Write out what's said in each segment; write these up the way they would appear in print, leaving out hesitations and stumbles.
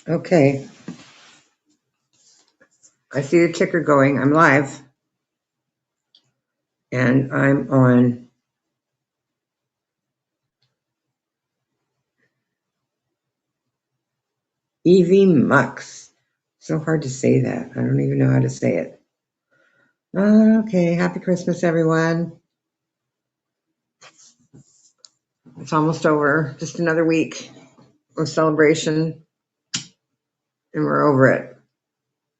Okay, I see the ticker going. I'm live, and I'm on EV Mux. So hard to say that. I don't even know how to say it. Okay, happy Christmas, everyone. It's almost over. Just another week of celebration, and we're over it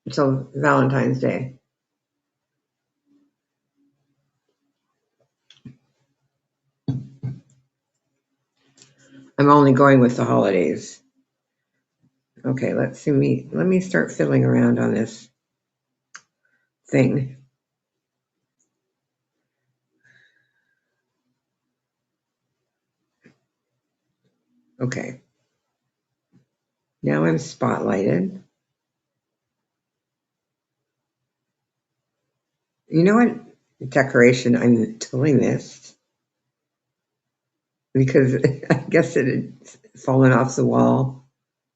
until Valentine's Day. I'm only going with the holidays. Okay, let's see Let me start fiddling around on this thing. Okay, now I'm spotlighted. You know what decoration I'm totally missed? Because I guess it had fallen off the wall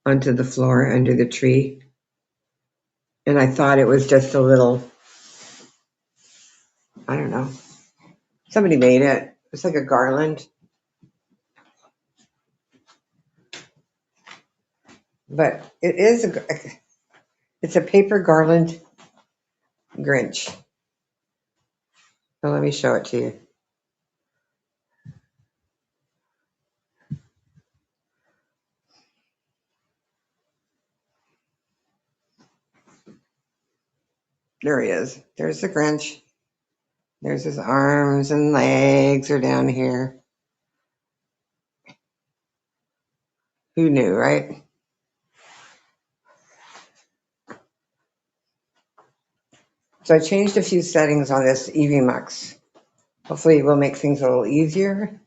onto the floor under the tree. And I thought it was just a little, I don't know. Somebody made it. It's like a garland. But it's a paper garland Grinch. So let me show it to you. There he is. There's the Grinch. There's his arms and legs are down here. Who knew, right? So I changed a few settings on this EV Mux. Hopefully it will make things a little easier.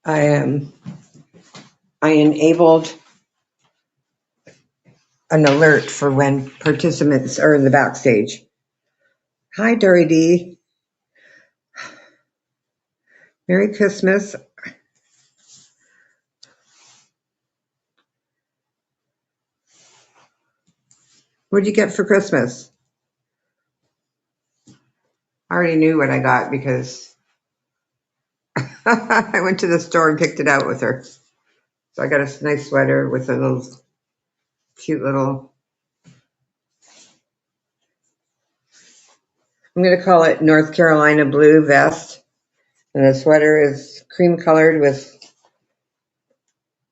I enabled an alert for when participants are in the backstage. Hi, Dory D. Merry Christmas. What'd you get for Christmas? I already knew what I got because I went to the store and picked it out with her. So I got a nice sweater with a little cute little, I'm going to call it North Carolina blue vest. And the sweater is cream colored with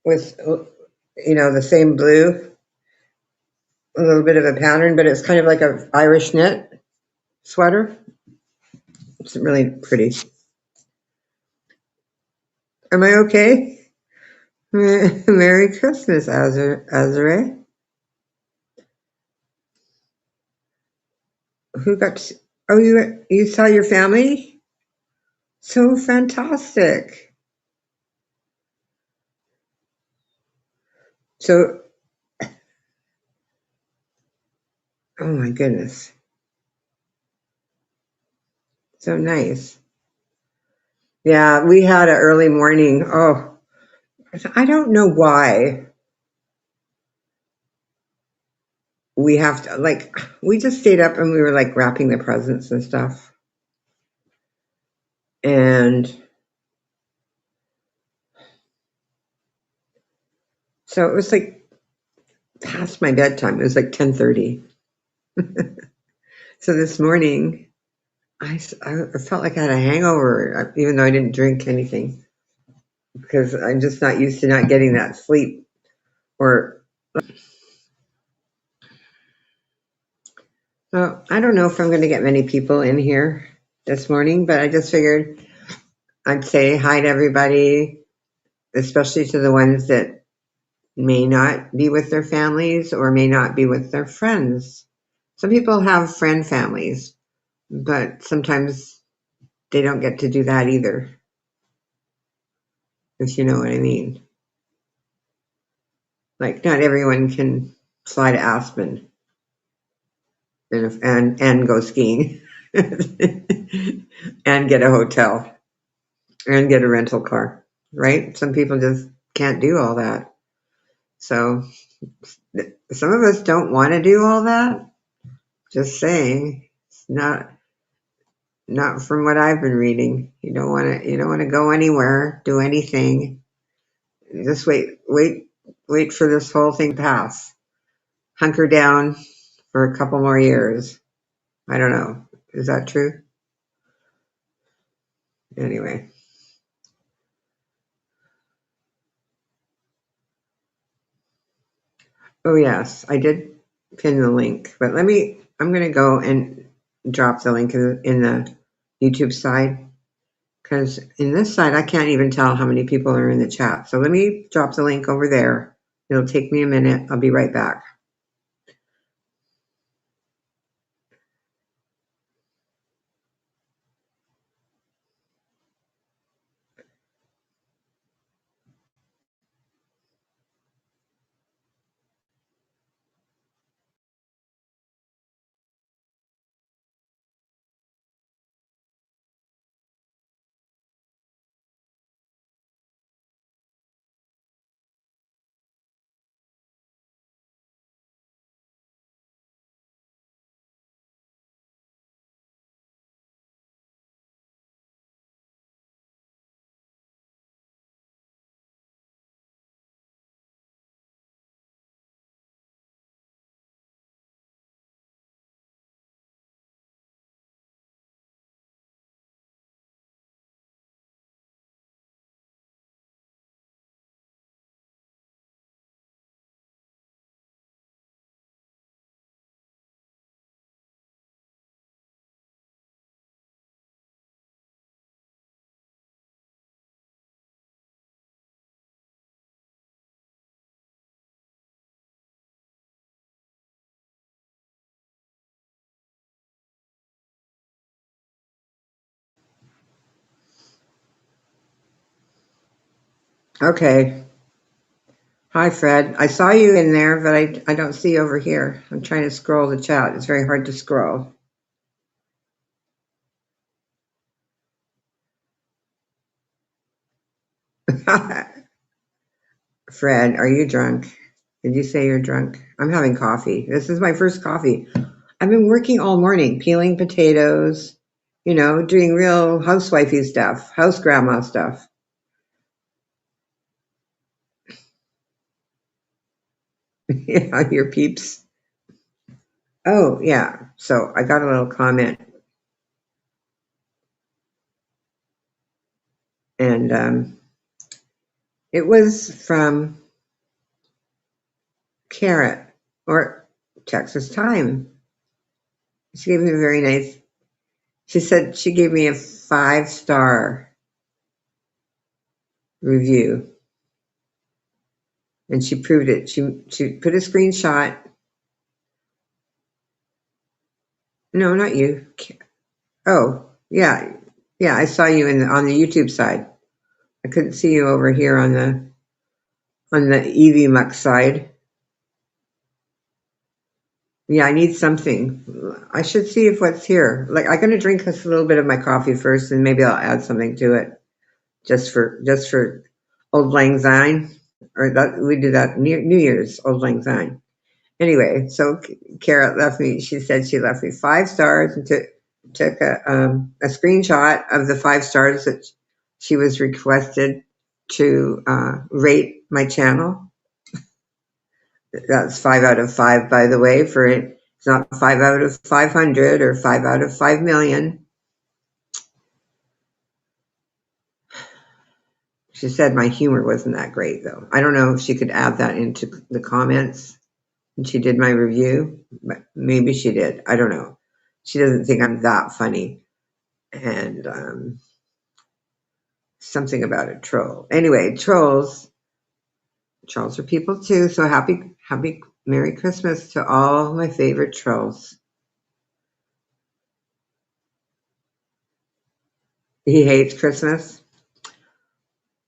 the same blue, a little bit of a pattern, but it's kind of like a Irish knit sweater. It's really pretty. Am I okay? Merry Christmas, Azure. Who got? Oh, you saw your family? So fantastic. So, oh my goodness, so nice. Yeah, we had an early morning. Oh, I don't know why we have to we just stayed up and we were like wrapping the presents and stuff. And so it was like past my bedtime. It was like 10:30. So this morning I felt like I had a hangover, even though I didn't drink anything, because I'm just not used to not getting that sleep. Or so I don't know if I'm going to get many people in here this morning, but I just figured I'd say hi to everybody, especially to the ones that may not be with their families or may not be with their friends. Some people have friend families, but sometimes they don't get to do that either, if you know what I mean. Like, not everyone can fly to Aspen and go skiing and get a hotel. and get a rental car, right? Some people just can't do all that. So some of us don't want to do all that. Just saying, it's not from what I've been reading. You don't want to go anywhere, do anything. Just wait for this whole thing to pass. Hunker down for a couple more years. I don't know. Is that true? Anyway. Oh yes, I did pin the link, but I'm going to go and drop the link in the YouTube side, because in this side I can't even tell how many people are in the chat. So let me drop the link over there. It'll take me a minute. I'll be right back. Okay. Hi, Fred. I saw you in there, but I don't see you over here. I'm trying to scroll the chat. It's very hard to scroll. Fred, are you drunk? Did you say you're drunk? I'm having coffee. This is my first coffee. I've been working all morning, peeling potatoes, doing real housewifey stuff, house grandma stuff. Yeah, your peeps. Oh, yeah. So I got a little comment, and it was from Carrot, or Texas Time. She gave me a very nice, she said she gave me a 5-star review, and she proved it. She put a screenshot. No, not you. Oh, yeah. Yeah, I saw you on the YouTube side. I couldn't see you over here on the EV Muck side. Yeah, I need something. I should see if what's here. Like, I'm gonna drink a little bit of my coffee first, and maybe I'll add something to it, just for old lang syne, or that we do that New Year's old lang syne. Anyway, so Kara left me. She said she left me 5 stars and took a screenshot of the 5 stars that she was requested to rate my channel. That's 5 out of 5, by the way. For it, it's not 5 out of 500 or 5 out of 5 million. She said my humor wasn't that great, though. I don't know if she could add that into the comments when she did my review, but maybe she did. I don't know. She doesn't think I'm that funny, and something about a troll. Anyway, trolls are people too. So happy Merry Christmas to all my favorite trolls. He hates Christmas.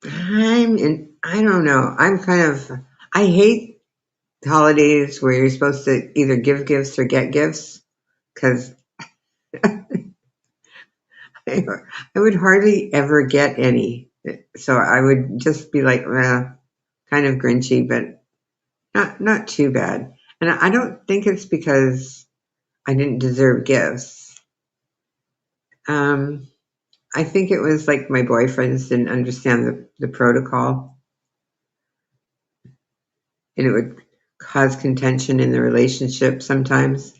I don't know. I hate holidays where you're supposed to either give gifts or get gifts, because I would hardly ever get any. So I would just be like, well, kind of grinchy, but not too bad. And I don't think it's because I didn't deserve gifts. Um, I think it was like my boyfriends didn't understand the protocol, and it would cause contention in the relationship sometimes.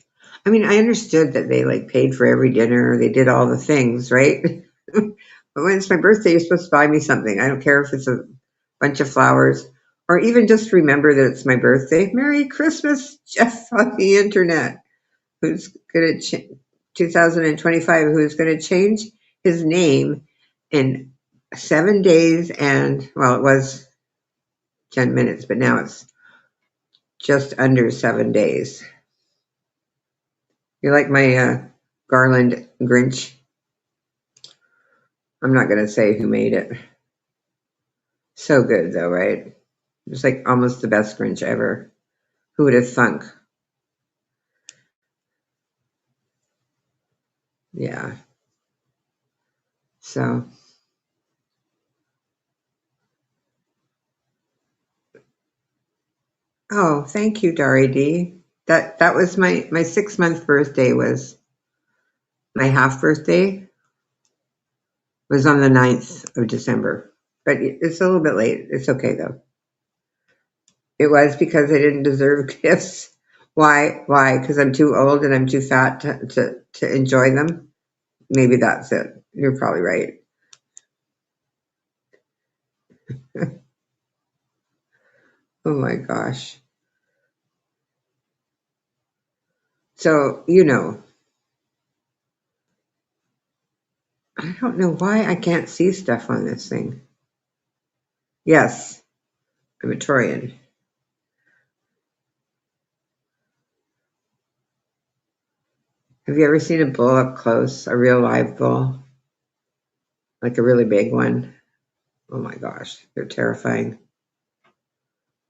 I mean, I understood that they like paid for every dinner, they did all the things, right? But when it's my birthday, you're supposed to buy me something. I don't care if it's a bunch of flowers or even just remember that it's my birthday. Merry Christmas, Jeff on the internet, who's going to 2025, who's going to change his name in 7 days and, well, it was 10 minutes, but now it's just under 7 days. You're like my Garland Grinch. I'm not going to say who made it. So good, though, right? It's like almost the best Grinch ever. Who would have thunk? Yeah. So, oh, thank you, Dari D. That was my 6 month birthday was my half birthday was on the 9th of December. But it's a little bit late. It's okay though. It was because I didn't deserve gifts. Why? Why? Because I'm too old and I'm too fat to enjoy them. Maybe that's it. You're probably right. Oh my gosh. So, I don't know why I can't see stuff on this thing. Yes, I'm a Taurian. Have you ever seen a bull up close, a real live bull? Like a really big one? Oh my gosh, they're terrifying.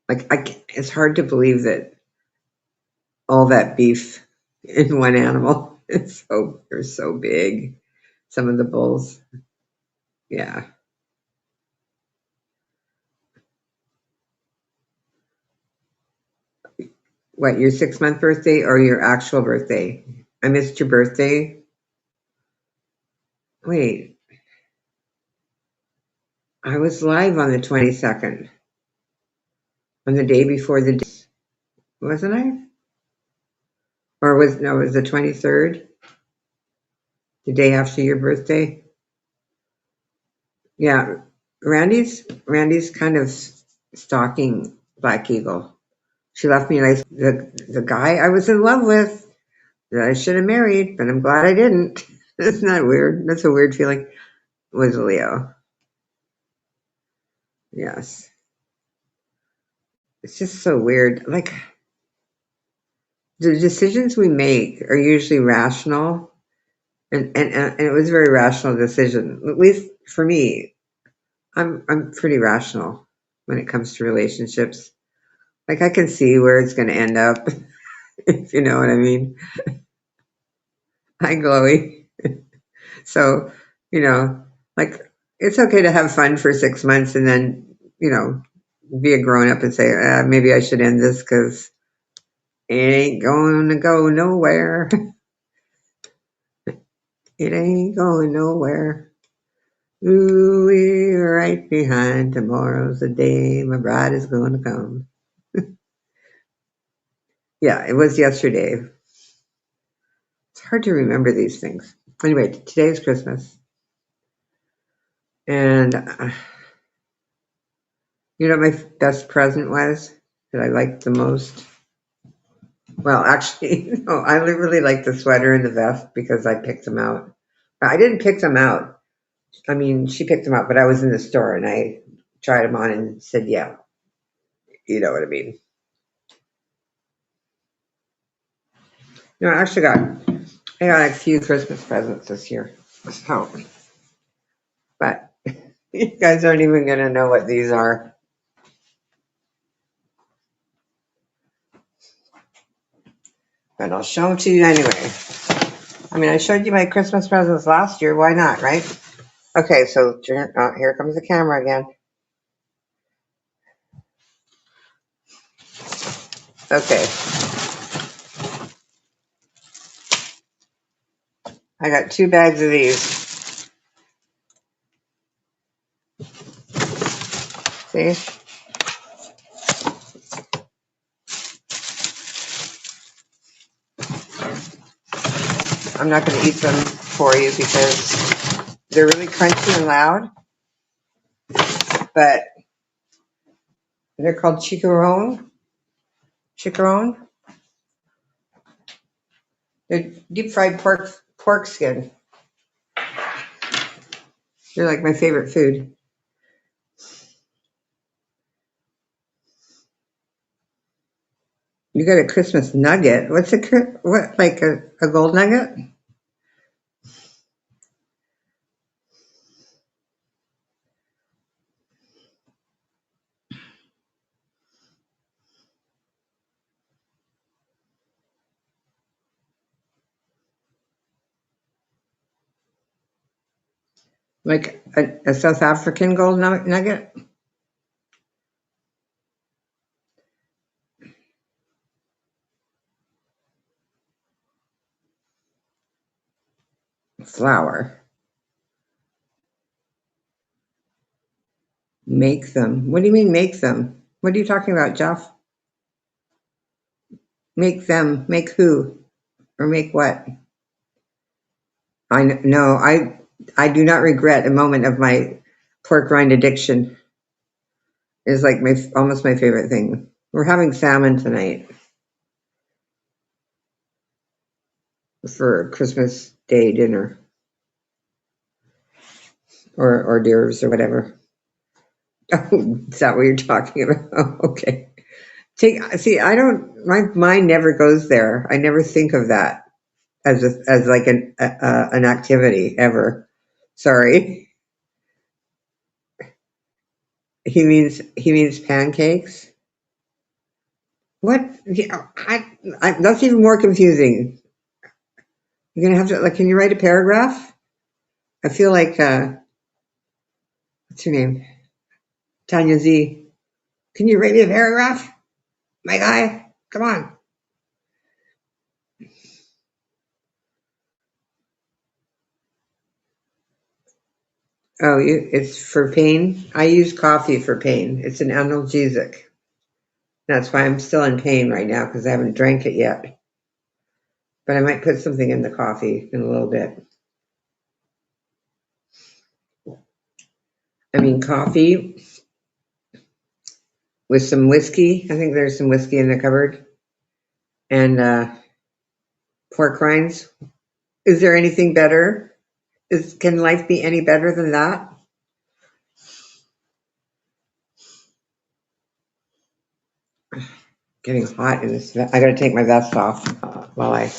Like, it's hard to believe that all that beef in one animal. They're so big. Some of the bulls. Yeah. What, your 6 month birthday or your actual birthday? I missed your birthday. Wait, I was live on the 22nd, on the day before wasn't I? Or it was the 23rd, the day after your birthday. Yeah, Randy's kind of stalking Black Eagle. She left me like the guy I was in love with that I should have married, but I'm glad I didn't. Isn't that weird? That's a weird feeling. Was Leo. Yes. It's just so weird. Like the decisions we make are usually rational, and it was a very rational decision. At least for me, I'm pretty rational when it comes to relationships. Like I can see where it's going to end up, if you know what I mean. Hi, Chloe. So, you know, like it's okay to have fun for 6 months and then, be a grown up and say, maybe I should end this because it ain't going to go nowhere. It ain't going nowhere. Ooh, we're right behind. Tomorrow's the day my bride is going to come. Yeah, it was yesterday. It's hard to remember these things. Anyway, today's Christmas. And you know what my best present was that I liked the most? Well, actually, no, I really like the sweater and the vest because I picked them out. I didn't pick them out. I mean, she picked them out, but I was in the store and I tried them on and said, yeah, you know what I mean. No, I got a few Christmas presents this year. So, but you guys aren't even going to know what these are. But I'll show them to you anyway. I mean, I showed you my Christmas presents last year. Why not, right? Okay, so here comes the camera again. Okay. I got 2 bags of these. See? I'm not going to eat them for you because they're really crunchy and loud, but they're called chicharron. Chicharron. They're deep fried pork skin. They're like my favorite food. You got a Christmas nugget. What's what, like a gold nugget? Like a South African gold nugget? Flour. Make them. What do you mean make them? What are you talking about, Jeff? Make them. Make who? Or make what? No, I do not regret a moment of my pork rind addiction. It's like almost my favorite thing. We're having salmon tonight for Christmas Day dinner, or hors d'oeuvres or whatever. Oh, is that what you're talking about? Oh, okay. See, I don't. My mind never goes there. I never think of that as like an activity ever. Sorry. He means pancakes. What? Yeah, that's even more confusing. You're gonna have to like. Can you write a paragraph? I feel like what's your name? Tanya Z. Can you write me a paragraph, my guy? Come on. Oh, it's for pain. I use coffee for pain. It's an analgesic. That's why I'm still in pain right now because I haven't drank it yet. But I might put something in the coffee in a little bit. I mean, coffee with some whiskey. I think there's some whiskey in the cupboard. And pork rinds. Is there anything better? Can life be any better than that? Getting hot in this. I got to take my vest off while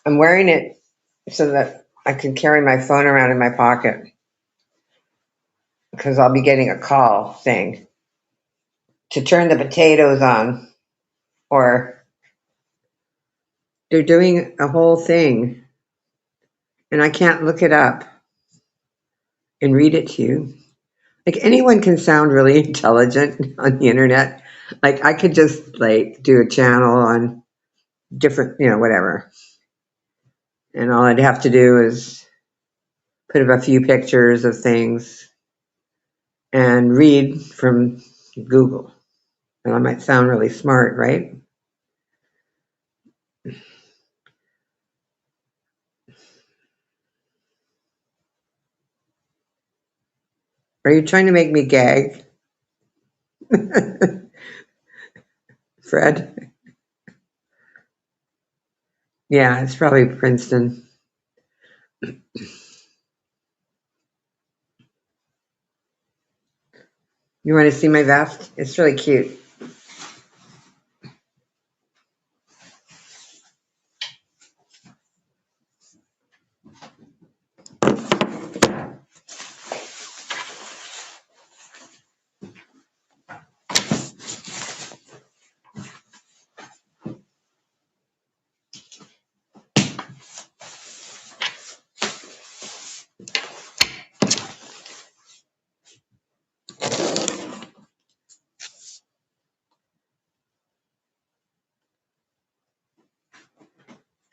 I'm wearing it so that I can carry my phone around in my pocket because I'll be getting a call saying to turn the potatoes on, or they're doing a whole thing and I can't look it up and read it to you. Like anyone can sound really intelligent on the internet. Like I could just like do a channel on different, whatever. And all I'd have to do is put up a few pictures of things and read from Google. And I might sound really smart, right? Are you trying to make me gag, Fred? Yeah, it's probably Princeton. You want to see my vest? It's really cute.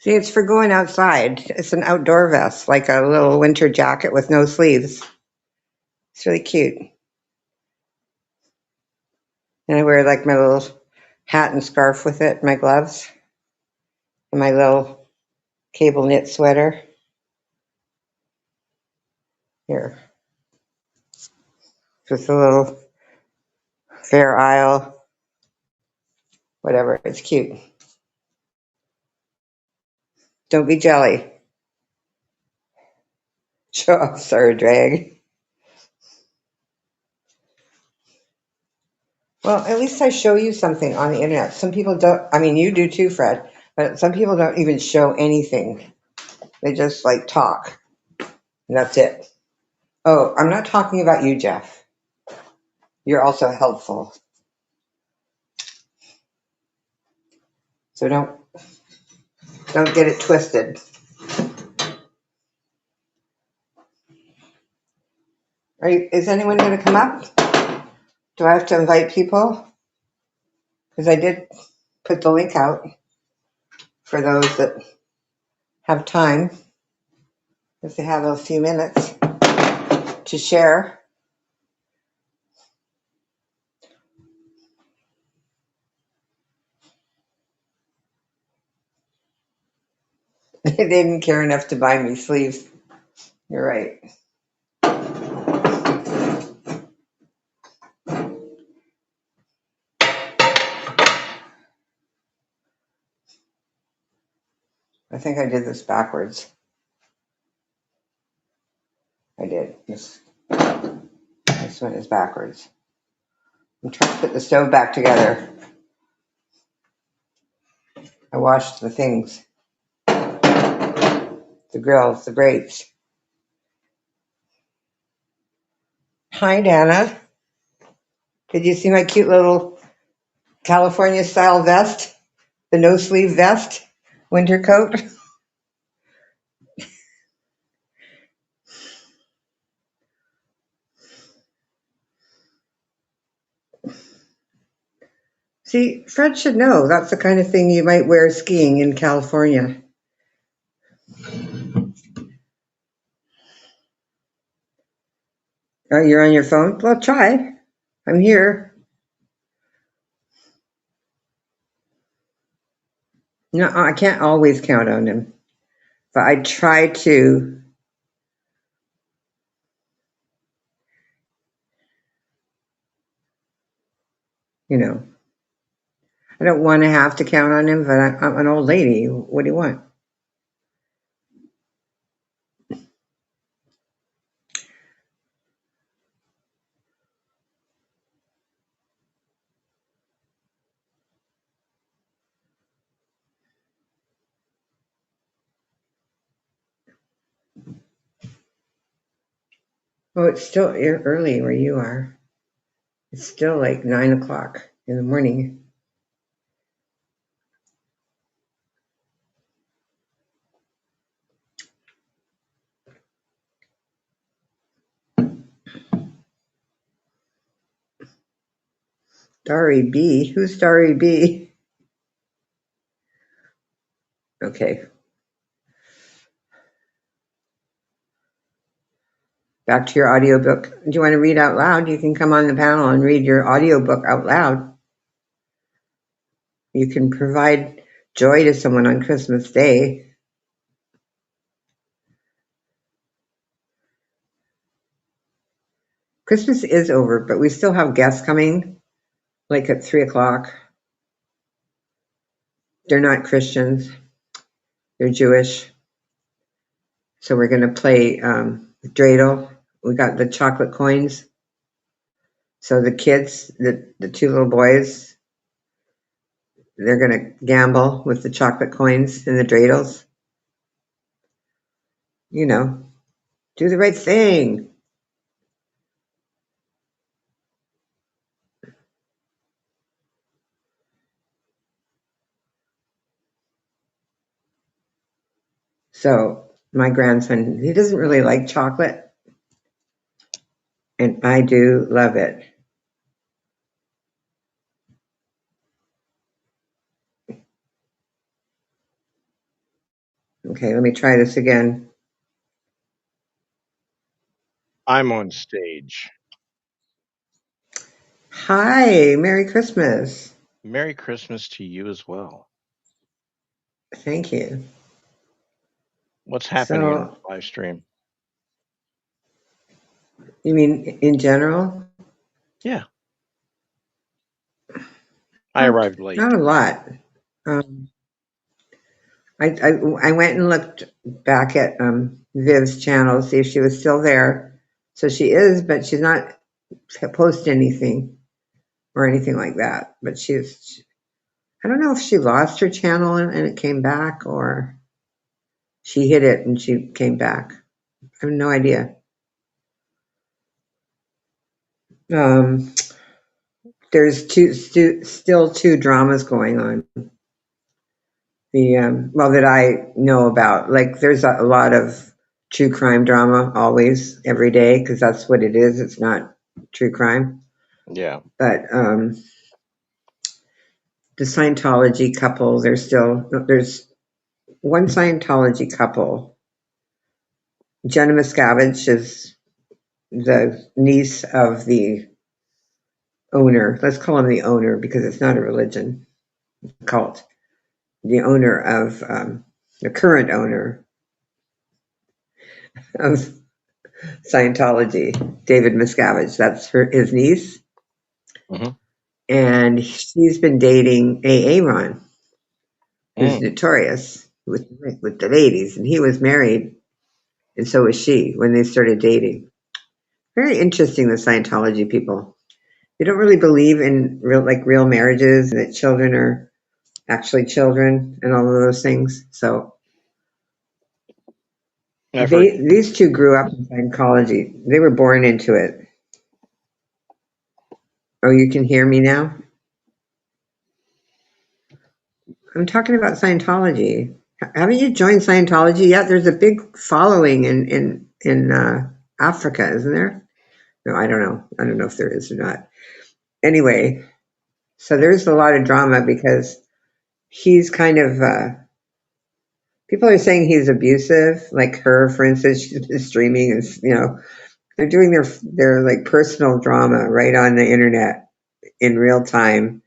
See, it's for going outside. It's an outdoor vest, like a little winter jacket with no sleeves. It's really cute. And I wear like my little hat and scarf with it, my gloves, and my little cable knit sweater. Here, just a little Fair Isle, whatever. It's cute. Don't be jelly. Show off, sorry, drag. Well, at least I show you something on the internet. Some people don't, I mean, you do too, Fred, but some people don't even show anything. They just like talk, and that's it. Oh, I'm not talking about you, Jeff. You're also helpful. So don't get it twisted. Is anyone going to come up? Do I have to invite people? Because I did put the link out for those that have time, if they have a few minutes to share. They didn't care enough to buy me sleeves. You're right. I think I did this backwards. I did. This one is backwards. I'm trying to put the stove back together. I washed the things, the grills, the grates. Hi, Dana. Did you see my cute little California style vest? The no sleeve vest, winter coat. See, Fred should know that's the kind of thing you might wear skiing in California. Oh, you're on your phone? Well, try. I'm here. No, I can't always count on him, but I try to, you know, I don't want to have to count on him, but I'm an old lady. What do you want? Oh, it's still early where you are. It's still like 9 o'clock in the morning. Starry B? Who's Starry B? Okay, back to your audiobook. Do you want to read out loud? You can come on the panel and read your audiobook out loud. You can provide joy to someone on Christmas Day. Christmas is over, but we still have guests coming, like at 3 o'clock. They're not Christians, they're Jewish. So we're going to play dreidel. We got the chocolate coins. So the kids, the two little boys, they're going to gamble with the chocolate coins and the dreidels. You know, do the right thing. So my grandson, he doesn't really like chocolate, and I do love it. Okay, let me try this again. I'm on stage. Hi, Merry Christmas. Merry Christmas to you as well. Thank you. What's happening in this So, live stream? you mean in general? Yeah, I Not, arrived late. not a lot. Um, I went and looked back at Viv's channel to see if she was still there. So she is, but she's not posting anything or anything like that. But I don't know if she lost her channel and it came back, or she hit it and she came back. I have no idea. Um, there's still two dramas going on. Well, that I know about. Like, there's a lot of true crime drama always, every day, because that's what it is. It's not true crime. Yeah. But the Scientology couple, there's one Scientology couple. Jenna Miscavige is the niece of the owner. Let's call him the owner because it's not a religion, it's a cult. The owner of the current owner of Scientology, David Miscavige. That's his niece, Hmm. and she's been dating Aaron, who's Mm. notorious with the ladies, and he was married, and so was she when they started dating. Very interesting, the Scientology people. They don't really believe in real marriages and that children are actually children and all of those things. So I've heard. these two grew up in Scientology. They were born into it. Oh, you can hear me now? I'm talking about Scientology. Haven't you joined Scientology yet? There's a big following in Africa, isn't there? No, I don't know. I don't know if there is or not. Anyway, so there's a lot of drama because he's kind of people are saying he's abusive. Like her, for instance, she's been streaming, and they're doing their like personal drama right on the internet in real time,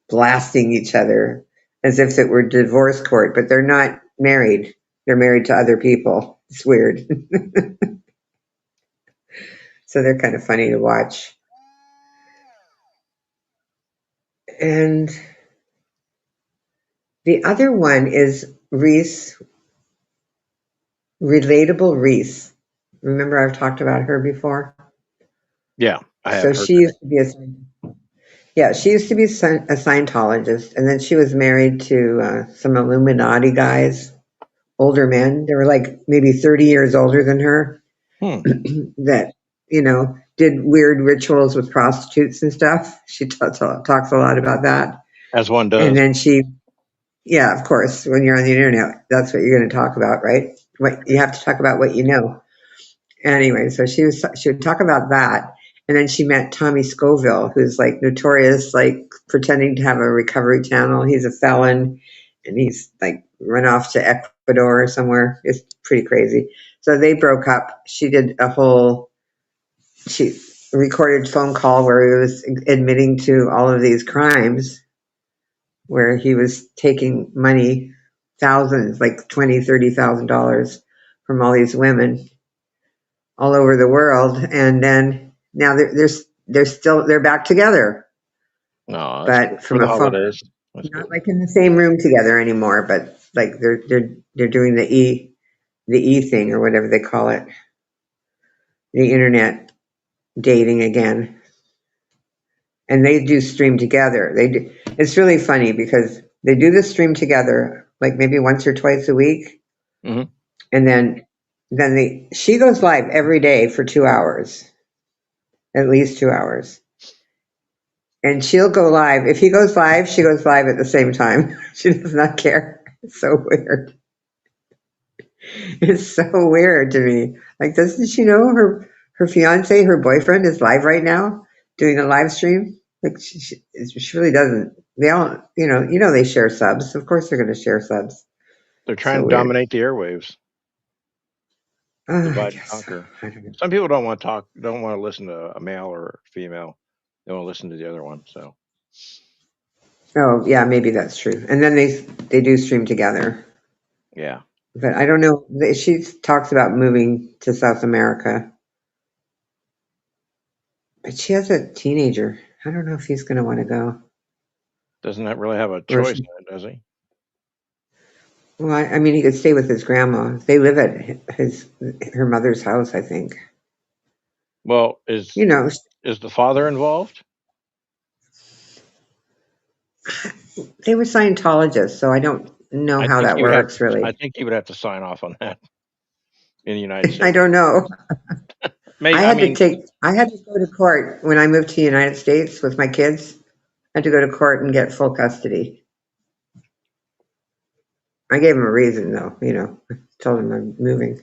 blasting each other as if it were divorce court, but they're not married. They're married to other people. It's weird. So they're kind of funny to watch. And the other one is Reese, Relatable Reese. Remember I've talked about her before? Yeah, I have So heard she that. used to be she used to be a Scientologist, and then she was married to some Illuminati guys, older men. They were like maybe 30 years older than her, Hmm. that did weird rituals with prostitutes and stuff. She talks a lot about that. As one And does. then yeah, of course, when you're on the internet, that's what you're going to talk about, right? What you have to talk about, what you know. Anyway, so she would talk about that, and then she met Tommy Scoville, who's like notorious, like pretending to have a recovery channel. He's a felon, and he's like run off to Ecuador or somewhere. It's pretty crazy. So they broke up. She recorded phone call where he was admitting to all of these crimes, where he was taking money, thousands, like $20,000, $30,000 from all these women all over the world, and then now they're back together, No, that's good but for from the a phone, holidays. That's not good. like in the same room together anymore, but like they're doing the e thing or whatever they call it, the internet dating again, and they do stream together. It's really funny because they do the stream together like maybe once or twice a week, Hmm. and then she goes live every day for 2 hours, at least 2 hours. And she'll go live. If he goes live, she goes live at the same time. She does not care. It's so weird. It's so weird to me. Like, doesn't she know her fiance, her boyfriend, is live right now doing a live stream? Like, she really doesn't. They all, they share subs. Of course, they're going to share subs. They're trying So to weird. dominate the airwaves, I divide and guess so. conquer. I don't know. Some people don't want to talk, don't want to listen to a male or female. They want to listen to the other one. So Oh, yeah, maybe that's true. And then they do stream together. yeah, But I don't know. She talks about moving to South America, but she has a teenager. I don't know if he's going to want to go. doesn't that really have a Or choice she, in it, does he? well, I mean, he could stay with his grandma. They live at her mother's house, I think. Well, You know, is the father involved? they were Scientologists, so I don't know I how think that he would have. works I really. think he would have to sign off on that in the United I States. don't know. Maybe. I mean, I had to go to court when I moved to the United States with my kids. I had to go to court and get full custody. I gave him a reason though, I told him I'm moving.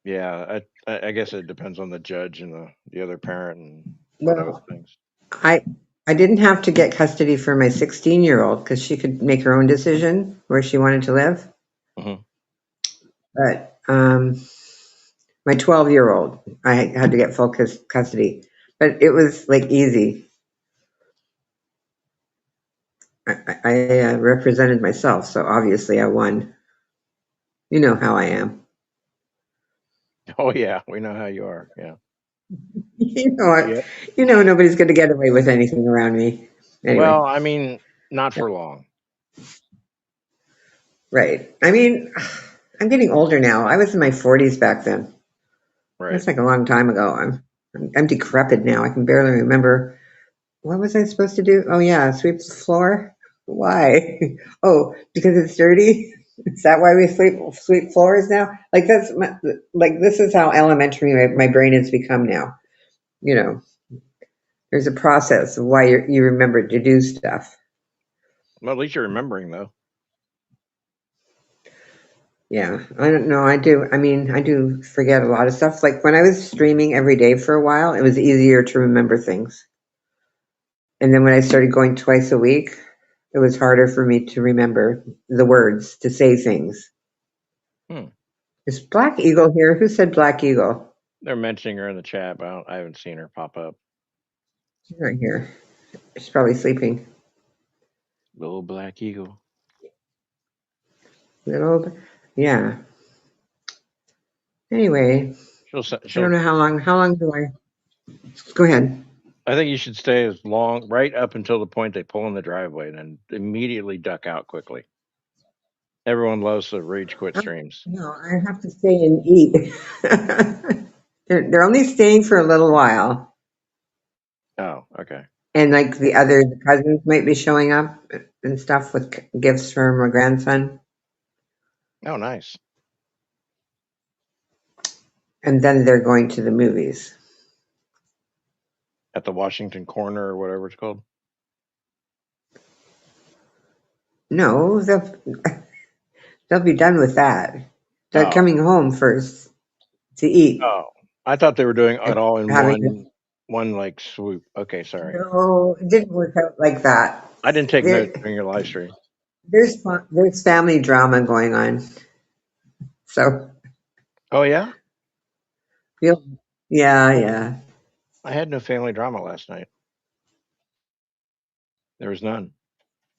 yeah. I guess it depends on the judge and the other parent and one of those Well, things. I I didn't have to get custody for my 16-year-old because she could make her own decision where she wanted to live. Hmm. But my 12-year-old, I had to get full custody. But it was like easy. I represented myself, so obviously I won. You know how I am. Oh yeah, we know how you are. Yeah. You know what? Yep. Nobody's going to get away with anything around me. Anyway, Well, I mean, not for long, right. I mean, I'm getting older now. I was in my 40s back then. right? That's like a long time ago. I'm decrepit now. I can barely remember. What was I supposed to do? Oh yeah, sweep the floor. Why? Oh, because it's dirty. Is that why we sweep floors now? Like like this is how elementary my brain has become now. You know, there's a process of why you remember to do stuff. Well, at least you're remembering though. Yeah, I don't know. I do. I mean, I do forget a lot of stuff. Like when I was streaming every day for a while, it was easier to remember things. And then when I started going twice a week, it was harder for me to remember the words to say things. Hmm. Is Black Eagle here? Who said Black Eagle? They're mentioning her in the chat, but I haven't seen her pop up. She's not here. She's probably sleeping. Little black eagle. Little, yeah. Anyway, She'll. I don't She'll. know how long. How long do I? Go ahead. I think you should stay as long, right up until the point they pull in the driveway, and then immediately duck out quickly. Everyone loves the rage quit streams. No, I have to stay and eat. They're only staying for a little while, Oh, okay. and like the cousins might be showing up and stuff with gifts for my grandson, Oh, nice. and then they're going to the movies. At the Washington corner or whatever it's called. No, they'll be done with that. They're Oh, coming home first to eat. oh. I thought they were doing it And all in having one like swoop. Okay, sorry. no, it didn't work out like that. I didn't take notes There, during your live stream. there's family drama going on. So, Oh yeah, feel, yeah, yeah, I had no family drama last night. There was none.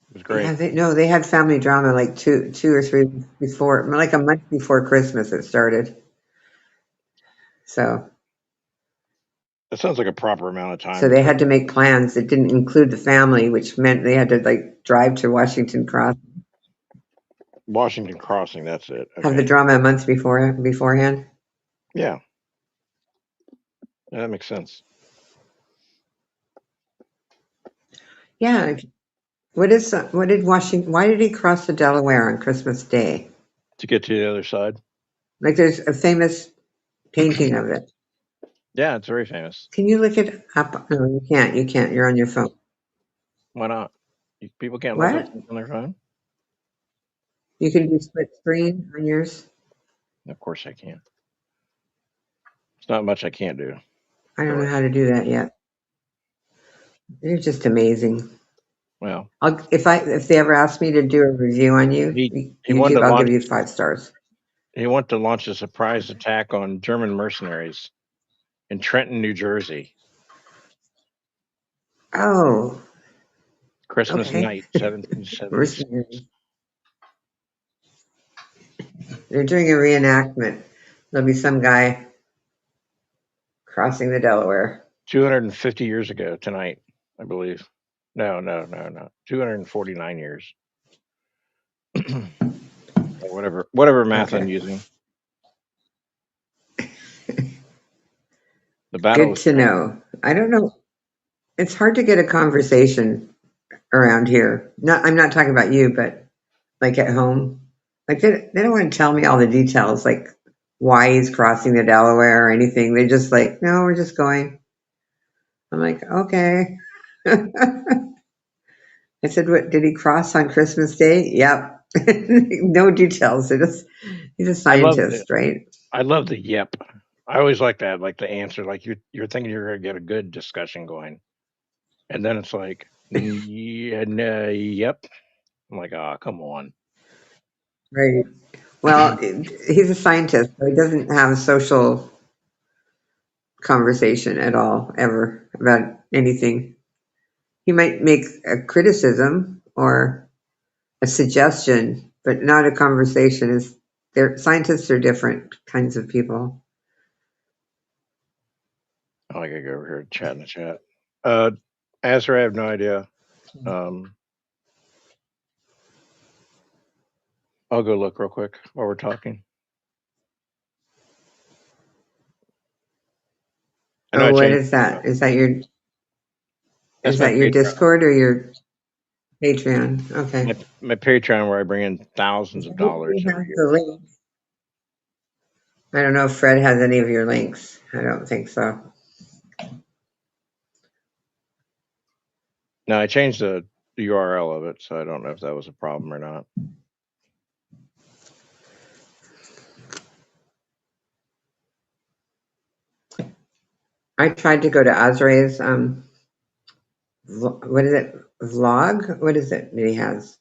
It was yeah. great. They had family drama like two or three weeks before, like a month before Christmas it started. So, That sounds like a proper amount of so time they to. had to make plans that didn't include the family, which meant they had to like drive to Washington Cross, Washington Crossing. That's it. have the Okay. drama a month beforehand. Yeah, that makes sense. Yeah. Why did he cross the Delaware on Christmas Day? To get to the other side. Like there's a famous painting of it. Yeah, it's very famous. Can you look it up? No, you can't. You can't. You're on your phone. Why not? People can't look up What? things on their phone. You can do split screen on yours? Of course I can. It's not much I can't do. I Go don't know ahead. how to do that yet. You're just amazing. Well, if they ever ask me to do a review on he he wanted YouTube, to I'll launch give you 5 stars. he wanted to launch a surprise attack on German mercenaries in Trenton, New Jersey, Oh, Christmas okay. night, 1776. Mercenaries. They're doing a reenactment. There'll be some guy crossing the Delaware. 250 years ago tonight, I believe. No, no, no, no. 249 years. Or whatever math I'm Okay. using. The Battle Good of to Trenton. know. I don't know. It's hard to get a conversation around here. I'm not talking about you, but like at home. Like they don't want to tell me all the details, like why he's crossing the Delaware or anything. They're just like, no, we're just going. I'm like, okay. I said, what did he cross on Christmas Day? Yep. No details. He's a I love the scientist, right? I love the yep. I always like that, like the answer, like you're thinking you're gonna get a good discussion going, and then it's like, yeah, no, yep. I'm like, ah, come on. Right. Well, he's a scientist, so he doesn't have a social conversation at all, ever, about anything. He might make a criticism or a suggestion, but not a conversation. Is there scientists are different kinds of people. Oh, I gotta go over here and chat in the chat. Uh, Answer, I have no idea. Um, I'll go look real quick while we're talking. I know Oh, I what changed. is that? That's Is my that your Patreon. Discord or your Patreon? My Okay. my Patreon where I bring in thousands of dollars Nobody every has year. the link. I don't know if Fred has any of your links. I don't think so. Now I changed the URL of it, so I don't know if that was a problem or not. I tried to go to Azrae's what is it? Vlog? What is it that he has?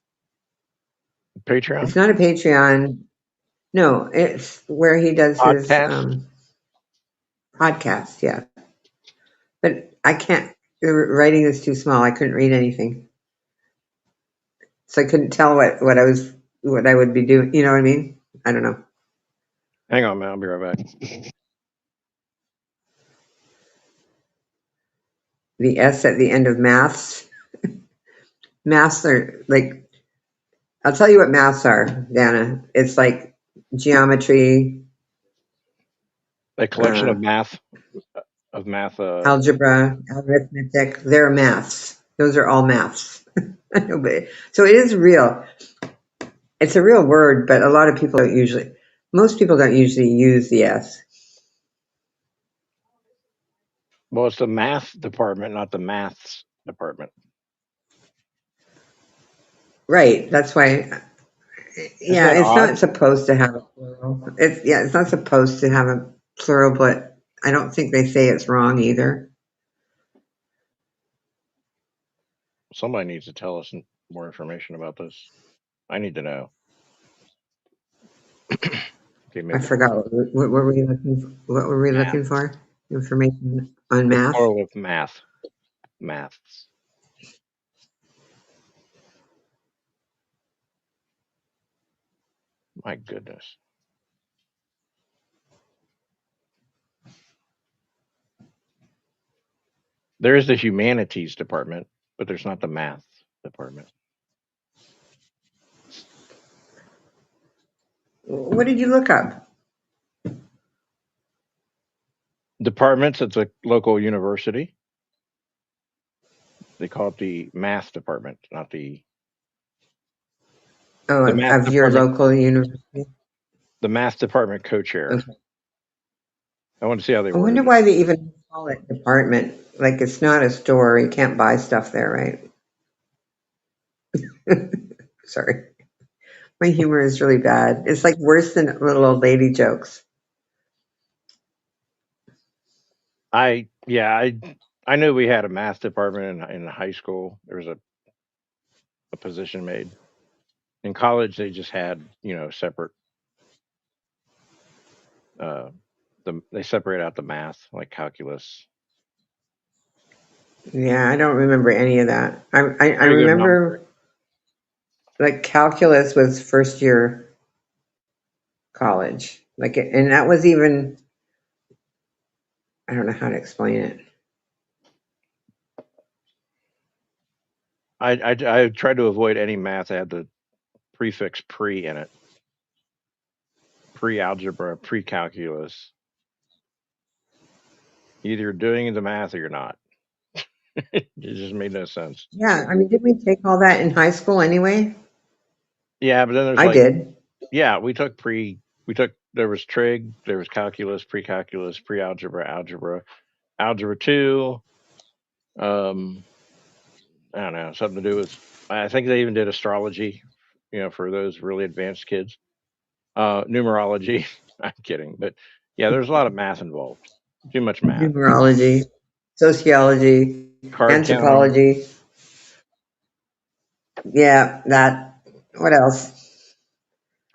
It's Patreon not a Patreon. No, it's where he does his podcast. podcast. Yeah, but I can't. The writing is too small. I couldn't read anything, so I couldn't tell what I would be doing. You know what I mean? I don't know. Hang on, man. I'll be right back. The S at the end of maths. Maths are like, I'll tell you what maths are, Dana. It's like geometry, A collection uh, of math. algebra, arithmetic. They're maths. Those are all maths. I know, but so it is real. It's a real word, but a lot of people don't usually. Most people don't usually use the S. Well, it's the math department, not the maths department. Right. That's why. Isn't Yeah, that it's not odd? supposed to have a plural. It's not supposed to have a plural, but I don't think they say it's wrong either. Somebody needs to tell us more information about this. I need to know. Okay, I maybe forgot what were we looking for? What were we math. looking for? Information on The math. plural of math. Maths. My goodness. There is the humanities department, but there's not the math department. What did you look up? Departments at the local university. They call it the math department, not Oh, the math of your department. local university. The math department co-chair. Okay. I want to see how they I wonder worded it. why they even call it department. Like it's not a store. You can't buy stuff there, right? Sorry. My humor is really bad. It's like worse than little old lady jokes. I knew we had a math department in high school. There was a a position made. In college, they just had separate. Uh, they separate out the math like calculus. Yeah, I don't remember any of that. I Pretty good number. remember like calculus was first year college. Like, and that was even, I don't know how to explain it. I tried to avoid any math that had the prefix pre in it. Pre-algebra, pre-calculus. Either you're doing the math or you're not. It just made no sense. Yeah, I mean, did we take all that in high school anyway? Yeah, but then there's I like, did. yeah, there was trig, there was calculus, pre-algebra, algebra 2. Um, I don't know, something to do with, I think they even did astrology, for those really advanced kids. Numerology. I'm kidding, but yeah, there's a lot of math involved. Too much math. Numerology, sociology, Card counting. anthropology. Yeah, that. What else?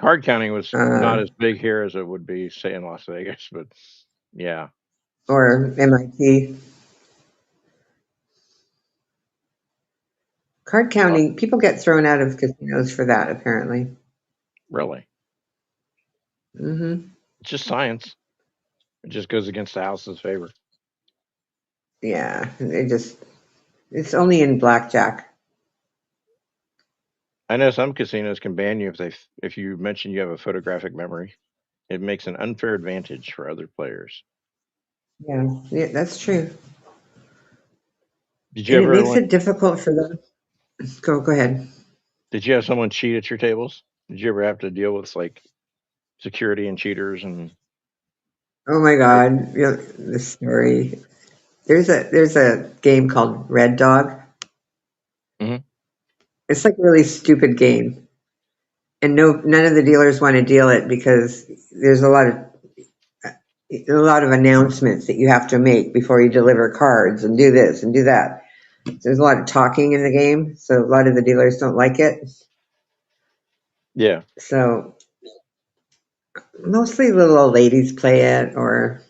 Card counting was not Uh, as big here as it would be, say, in Las Vegas, but yeah, or MIT. Card well, counting. People get thrown out of casinos for that, apparently. really, Hmm. it's just science. It just goes against the house's favor. Yeah, it's only in blackjack. I know some casinos can ban you if you mention you have a photographic memory. It makes an unfair advantage for other players. Yeah, that's true. Did you And it ever makes like? it difficult for them. Go ahead. Did you have someone cheat at your tables? Did you ever have to deal with like security and cheaters and? Oh my God, the story. There's a game called Red Dog. Mhm. It's like a really stupid game, and none of the dealers want to deal it because there's a lot of announcements that you have to make before you deliver cards and do this and do that. There's a lot of talking in the game, so a lot of the dealers don't like it. Yeah, So mostly little old ladies play it, or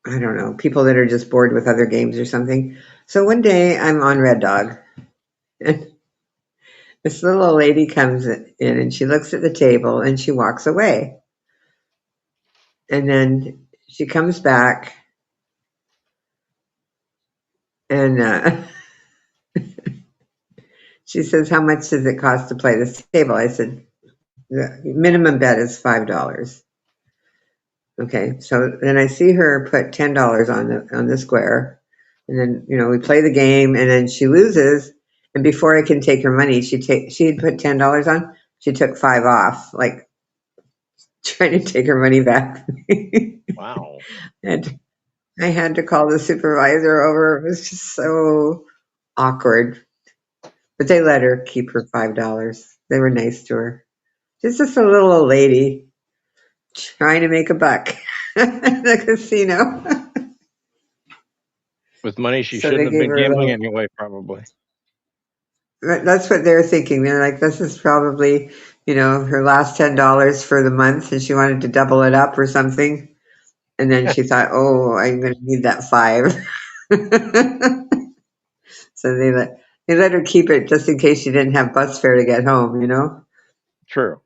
I don't know, people that are just bored with other games or something. So one day I'm on Red Dog, and this little old lady comes in and she looks at the table and she walks away. And then she comes back and she says, "How much does it cost to play this table?" I said, "The minimum bet is $5." Okay, so then I see her put $10 on the square, and then we play the game, and then she loses, and before I can take her money, she had put $10 on, she took five off, like trying to take her money back. wow. And I had to call the supervisor over. It was just so awkward, but they let her keep her $5. They were nice to her. She's just a little old lady trying to make a buck in the casino. With money she So shouldn't they have gave been her a gambling little. anyway, probably. That's what they're thinking. They're like, this is probably, her last $10 for the month, and she wanted to double it up or something. And then she thought, oh, I'm going to need that five. So they let her keep it just in case she didn't have bus fare to get home. True.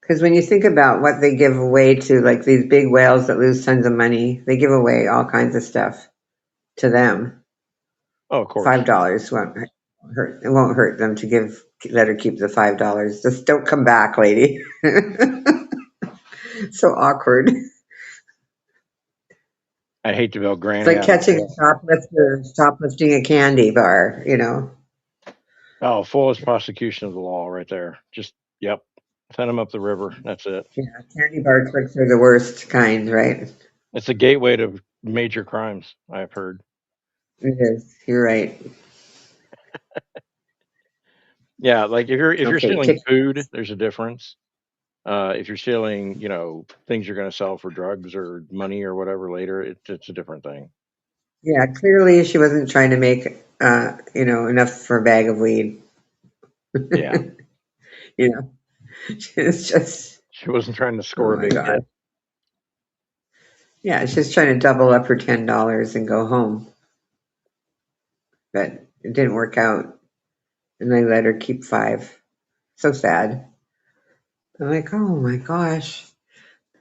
Because when you think about what they give away to like these big whales that lose tons of money, they give away all kinds of stuff to them. Oh, of course. $5 won't hurt. It won't hurt them to let her keep the $5. Just don't come back, lady. So awkward. It's I hate to bail Granny like out of a catching a hole. shoplifter shoplifting a candy bar. Oh, fullest prosecution of the law right there. Just, yep. Send them up the river. That's it. Yeah, candy bar tricks are the worst kind, right? It's a gateway to major crimes, I've heard. It is. You're right. Yeah, like if you're Okay, stealing food, there's a difference. If you're stealing, things you're going to sell for drugs or money or whatever later, it's a different thing. Yeah, clearly she wasn't trying to make, enough for a bag of weed. Yeah. You know, it's just, She wasn't trying to oh score a my big God. hit. Yeah, she's trying to double up her $10 and go home, but it didn't work out, and they let her keep five. So sad. I'm like, oh my gosh.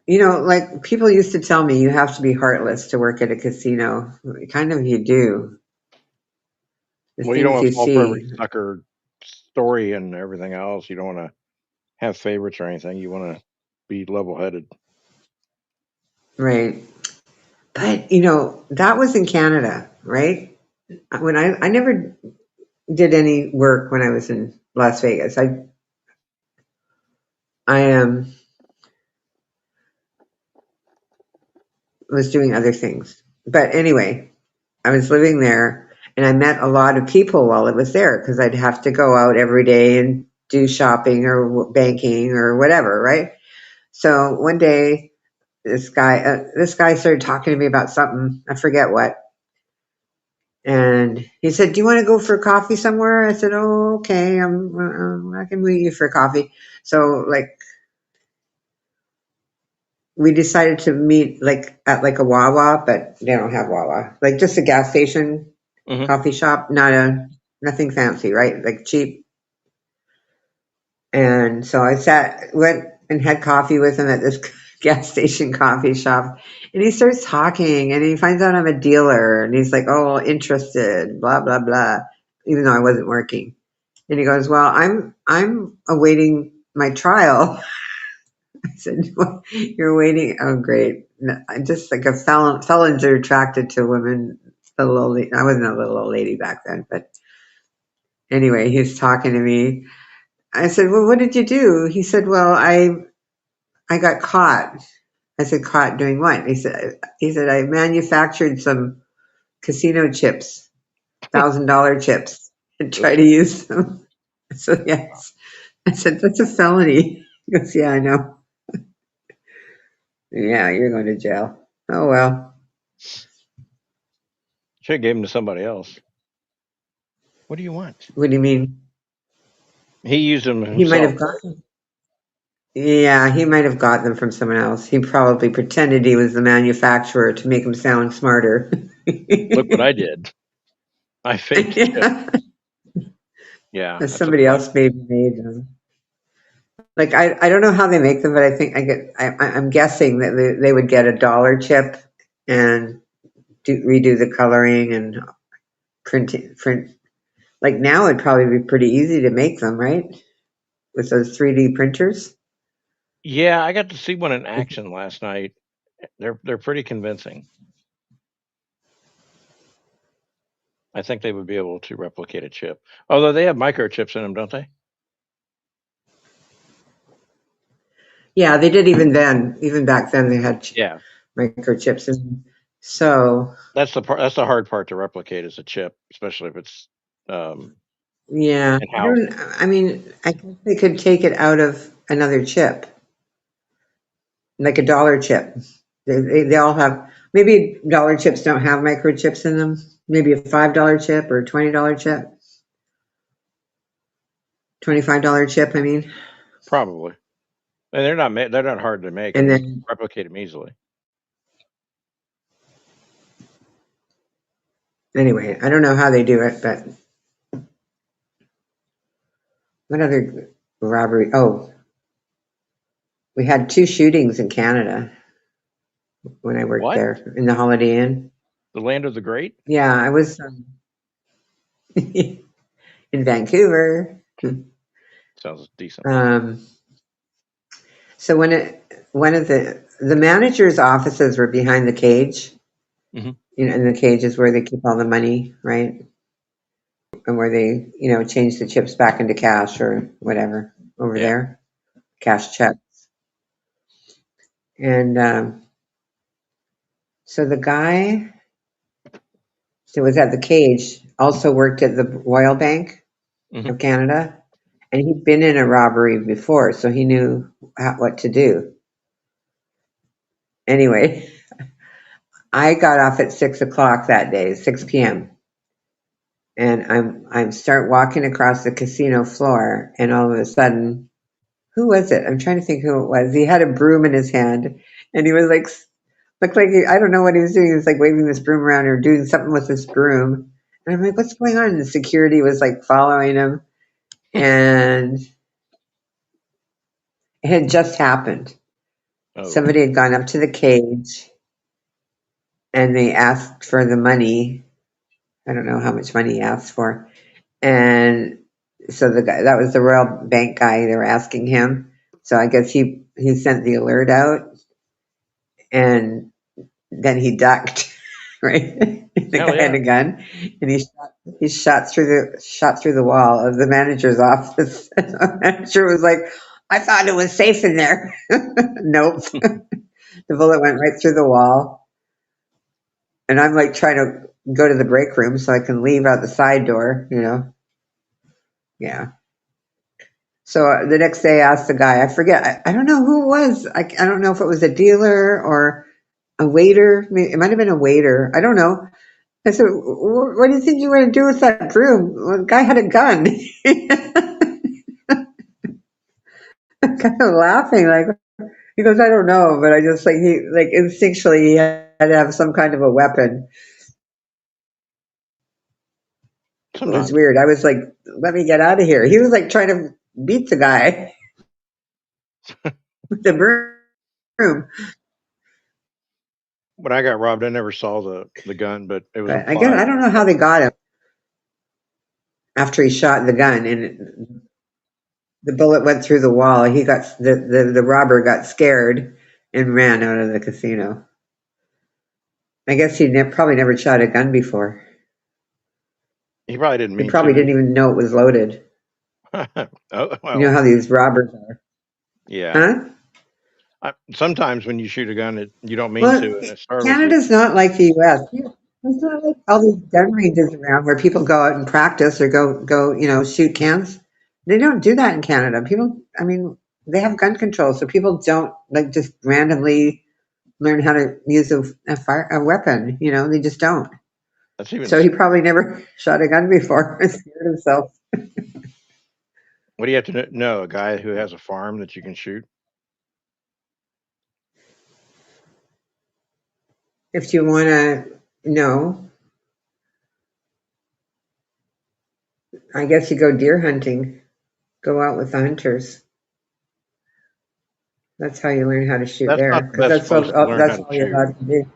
Like people used to tell me you have to be heartless to work at a casino. Kind of you do. The Well, you don't things want you to fall for every see. sucker story and everything else. You don't want to have favorites or anything. You want to be level headed. Right. But, that was in Canada, right? When I never did any work when I was in Las Vegas. I was doing other things. But anyway, I was living there and I met a lot of people while I was there because I'd have to go out every day and do shopping or banking or whatever, right? So one day this guy started talking to me about something, I forget what. And he said, "Do you want to go for coffee somewhere?" I said, "Oh, okay. I can meet you for coffee." So like we decided to meet like at like a Wawa, but they don't have Wawa. Like just a gas station Hmm. coffee shop, nothing fancy, right? Like cheap. And so went and had coffee with him at this gas station coffee shop. And he starts talking and he finds out I'm a dealer and he's like, "Oh, interested, blah, blah, blah," even though I wasn't working. And he goes, "Well, I'm awaiting my trial." I said, "What? You're waiting? Oh, great." No, I just like a felons are attracted to women. I wasn't a little old lady back then, but anyway, he's talking to me. I said, "Well, what did you do?" He said, "Well, I got caught." I said, "Caught doing what?" He said, "I manufactured some casino chips, $1,000 chips, and tried to Oops. use them." So yes, I said, "That's a felony." He goes, "Yeah, I know. Yeah, you're going to jail." Oh well. Should have gave him to somebody else. What do you want? What do you mean? He used them He might himself, have right? gotten. Yeah, he might have got them from someone else. He probably pretended he was the manufacturer to make him sound smarter. Look what I did. I faked a chip. Yeah. Yeah, that's a Somebody fun. else maybe made them. Like I don't know how they make them, but I think I'm guessing that they would get $1 chip and redo the coloring and print. Like now it'd probably be pretty easy to make them, right? With those 3D printers. Yeah, I got to see one in action last night. They're pretty convincing. I think they would be able to replicate a chip. Although they have microchips in them, don't they? Yeah, they did even then. Even back then, they had Yeah. microchips, and so That's the part. That's the hard part to replicate is a chip, especially if it's um, yeah. in I house. don't. I mean, I guess they could take it out of another chip, like a dollar chip. They all have. Maybe dollar chips don't have microchips in them. Maybe a $5 chip or $20 chip, $25 chip. I mean, Probably, and they're not hard to make. I and mean, you can then replicate them easily. anyway, I don't know how they do it, but what other robbery? Oh, we had two shootings in Canada when I worked What? there in the Holiday Inn. The land of the great? Yeah, I was in Vancouver. Sounds decent. Um, so one of the manager's offices were behind the cage, Hmm. and the cage is where they keep all the money, right? And where they, change the chips back into cash or whatever over Yeah. there, cash check. And so the guy that was at the cage also worked at the Royal Bank Hmm. of Canada, and he'd been in a robbery before, so he knew what to do. Anyway, I got off at 6 o'clock that day, 6 p.m. And I start walking across the casino floor, and all of a sudden, who was it? I'm trying to think who it was. He had a broom in his hand, and he was like, looked like I don't know what he was doing. He was like waving this broom around or doing something with this broom. And I'm like, what's going on? And the security was like following him, and it had just happened. Oh, Somebody had gone up to the cage, and they asked for the money. I don't know how much money he asked for, and so the guy, that was the Royal Bank guy, they were asking him. So I guess he sent the alert out, and then he ducked. Right, the hell guy had yeah! a gun, and he shot through the wall of the manager's office. And the manager was like, "I thought it was safe in there." Nope, the bullet went right through the wall, and I'm like trying to go to the break room so I can leave out the side door. Yeah. So the next day, I asked the guy. I forget. I don't know who it was. I don't know if it was a dealer or a waiter. It might have been a waiter. I don't know. I said, "What do you think you were going to do with that broom?" Well, the guy had a gun. I'm kind of laughing. Like he goes, "I don't know," but I just like he like instinctually he had to have some kind of a weapon. It was Sometimes weird. I was like, "Let me get out of here." He was like trying to beat the guy with the broom. when I got robbed, I never saw the gun, but it was But I guess I implied. don't know how they got him after he shot the gun and the bullet went through the wall. He got the robber got scared and ran out of the casino. I guess he probably never shot a gun before. He probably didn't He mean probably to. didn't even know it was loaded. Oh You know well, how these robbers are, yeah. huh? Sometimes when you shoot a gun, you don't mean Well, to, and it startles you. Canada's not like the U.S. It's not like all these gun ranges around where people go out and practice or go shoot cans. They don't do that in Canada. People, I mean, they have gun control, so people don't like just randomly learn how to use a weapon. They just don't. That's even. So he probably never shot a gun before and scared himself. What do you have to know? A guy who has a farm that you can shoot. If you want to know, I guess you go deer hunting. Go out with the hunters. That's how you learn how to shoot That's there, not the because best place to learn how that's to all you're shoot. allowed to do.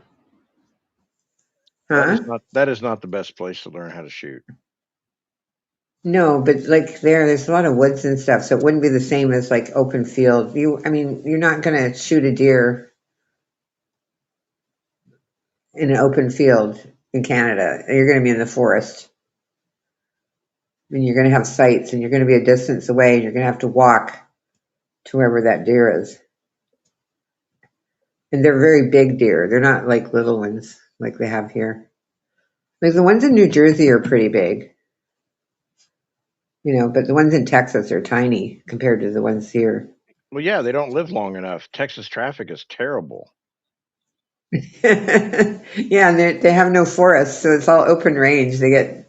That is Huh? not that is not the best place to learn how to shoot. No, but like there's a lot of woods and stuff, so it wouldn't be the same as like open field. I mean, you're not going to shoot a deer in an open field in Canada. You're going to be in the forest, and you're going to have sights, and you're going to be a distance away, and you're going to have to walk to wherever that deer is. And they're very big deer. They're not like little ones like they have here. Like the ones in New Jersey are pretty big, but the ones in Texas are tiny compared to the ones here. Well, yeah, they don't live long enough. Texas traffic is terrible. Yeah, and they have no forest, so it's all open range. They get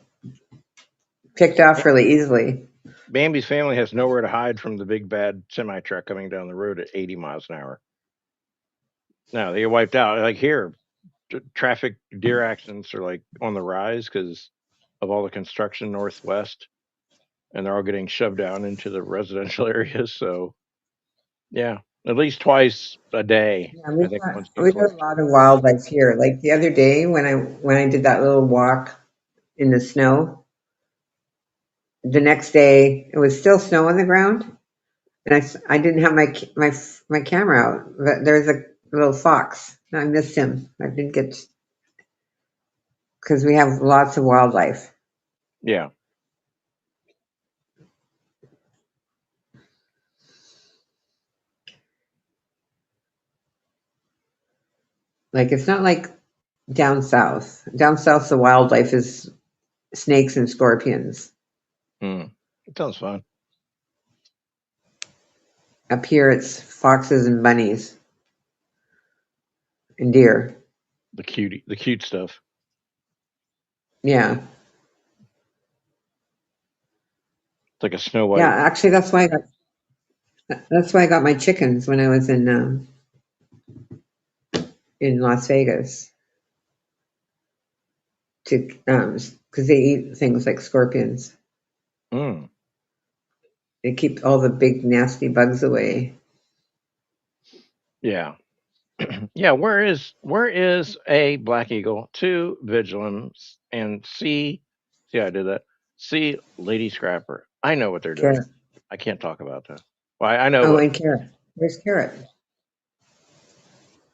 picked off really easily. Bambi's family has nowhere to hide from the big bad semi truck coming down the road at 80 miles an hour. No, they get wiped out. Like here, traffic deer accidents are like on the rise because of all the construction northwest, and they're all getting shoved down into the residential areas. So yeah, at least twice a day, Yeah, I think one's getting we got a clipped. lot of wildlife here. Like the other day when I did that little walk in the snow, the next day it was still snow on the ground, and I didn't have my camera out. But there's a little fox. I missed him. I didn't get because we have lots of wildlife. Yeah, Like it's not like down south. Down south, the wildlife is snakes and scorpions. it sounds fun. Up here, it's foxes and bunnies and deer. The cute stuff. Yeah, It's like a Snow yeah. White. Actually, that's why I got my chickens when I was in Las Vegas to because they eat things like scorpions. Mm, They keep all the big nasty bugs away. yeah. Yeah, where is A, Black Eagle, two, Vigilance, and C, see I did that. C, Lady Scrapper. I know what they're doing. Carrot. I can't talk about that. Well, I know Oh, what and carrot. Where's carrot?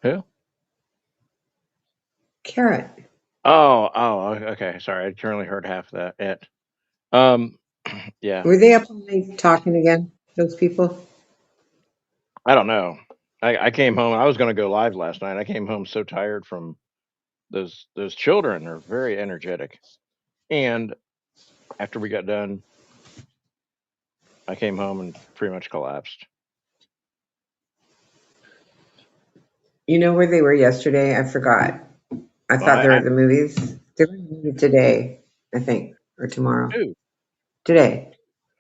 who? Carrot. Okay. Sorry, I currently heard half of that. Um, yeah, Were they up all night talking again? Those people? I don't know. I came home. I was going to go live last night. I came home so tired from those children are very energetic. And after we got done, I came home and pretty much collapsed. You know where they were yesterday? I forgot. I Well, thought they were at the movies. They're going to the movie today, I think, or tomorrow. who? Today.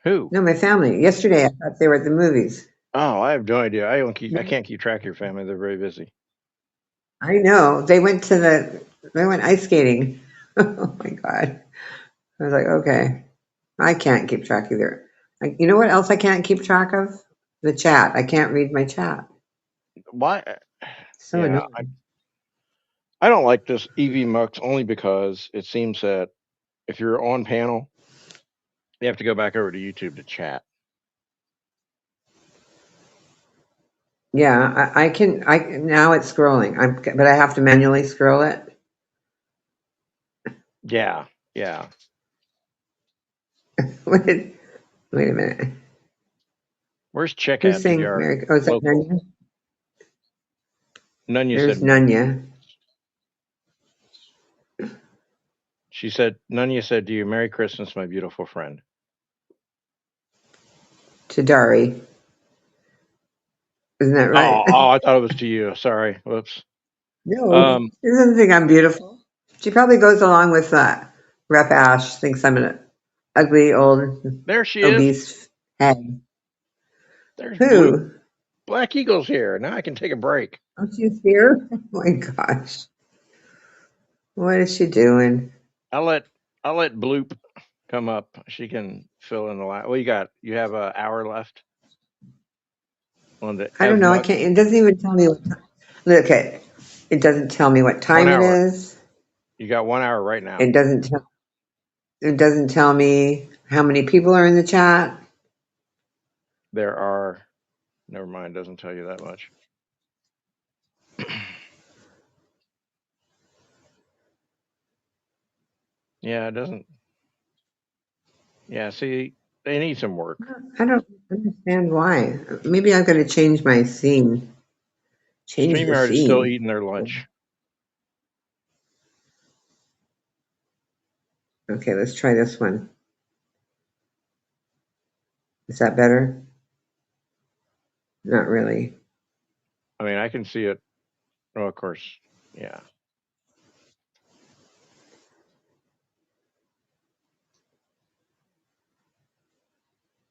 Who? No, my family. Yesterday, I thought they were at the movies. Oh, I have no idea. I No. can't keep track of your family. They're very busy. I know. They went ice skating. Oh my God. I was like, okay. I can't keep track either. You know what else I can't keep track of? The chat. I can't read my chat. Why? So Yeah, annoying. I don't like this EV Mux only because it seems that if you're on panel, you have to go back over to YouTube to chat. Yeah, I can. I now it's scrolling. But I have to manually scroll it. Yeah, yeah. Wait, wait a minute. Where's Chick Who's at? To be saying our Mary? Oh, is that local. Nunya? Nunya said There's Merry. Nunya She said Nunya said to you, "Merry Christmas, my beautiful friend." to Dari. Isn't that Oh, right? I thought it was to you. Sorry. Whoops. No, Um, she doesn't think I'm beautiful. She probably goes along with Rep Ash. Thinks I'm an ugly old there she is. obese hag. There's Blue Who? Black Eagles here. Now I can take a break. Oh, she's here. Oh my gosh, what is she doing? I'll let I'll let Bloop come up. She can fill in the last. Well, you have an hour left on the I don't Ev know. I Mux. can't. It doesn't even tell me what time. Look at. It doesn't tell me what One time it hour. is. You got 1 hour right now. It doesn't tell. It doesn't tell me how many people are in the chat. There are. Never mind. Doesn't tell you that much. Yeah, it doesn't. Yeah, see, they need some work. I don't understand why. Maybe I've got to change my scene. Change the StreamYard is still scene. eating their lunch. Okay, let's try this one. Is that better? Not really. I mean, I can see it. Oh, of course. Yeah.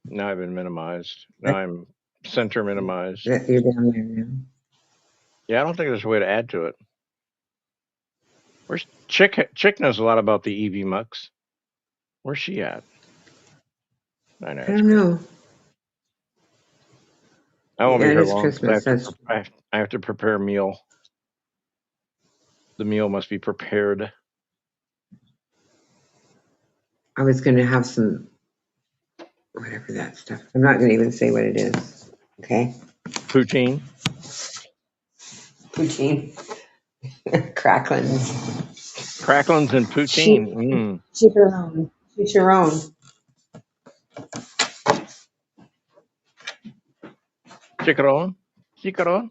Now I've been minimized. Now That, I'm center minimized. that you're down there now. Yeah, I don't think there's a way to add to it. Where's Chick? Chick knows a lot about the EV Mux. Where's she at? I know I it's don't Christmas. know. I won't Yeah, be it here is long because Christmas. That's. I have to prepare a meal. The meal must be prepared. I was going to have some whatever that stuff. I'm not going to even say what it is. Okay, Poutine, poutine, cracklings. cracklins, and Shoot, poutine. shoot your own. Shoot your own. Chickaron, chickaron.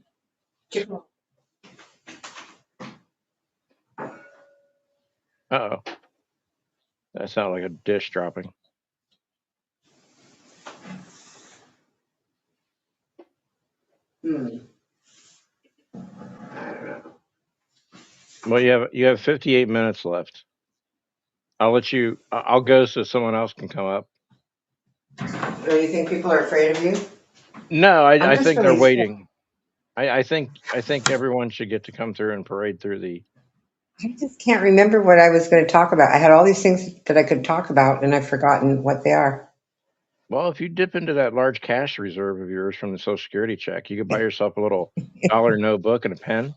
Shoot your own. Uh oh, that sounded like a dish dropping. Hmm. I don't know. Well, you have 58 minutes left. I'll let you. I'll go so someone else can come up. Do you think people are afraid of you? No, I'm I just think they're really scared. waiting. I think everyone should get to come through and parade through the. I just can't remember what I was going to talk about. I had all these things that I could talk about, and I've forgotten what they are. Well, if you dip into that large cash reserve of yours from the Social Security check, you could buy yourself a little dollar notebook and a pen,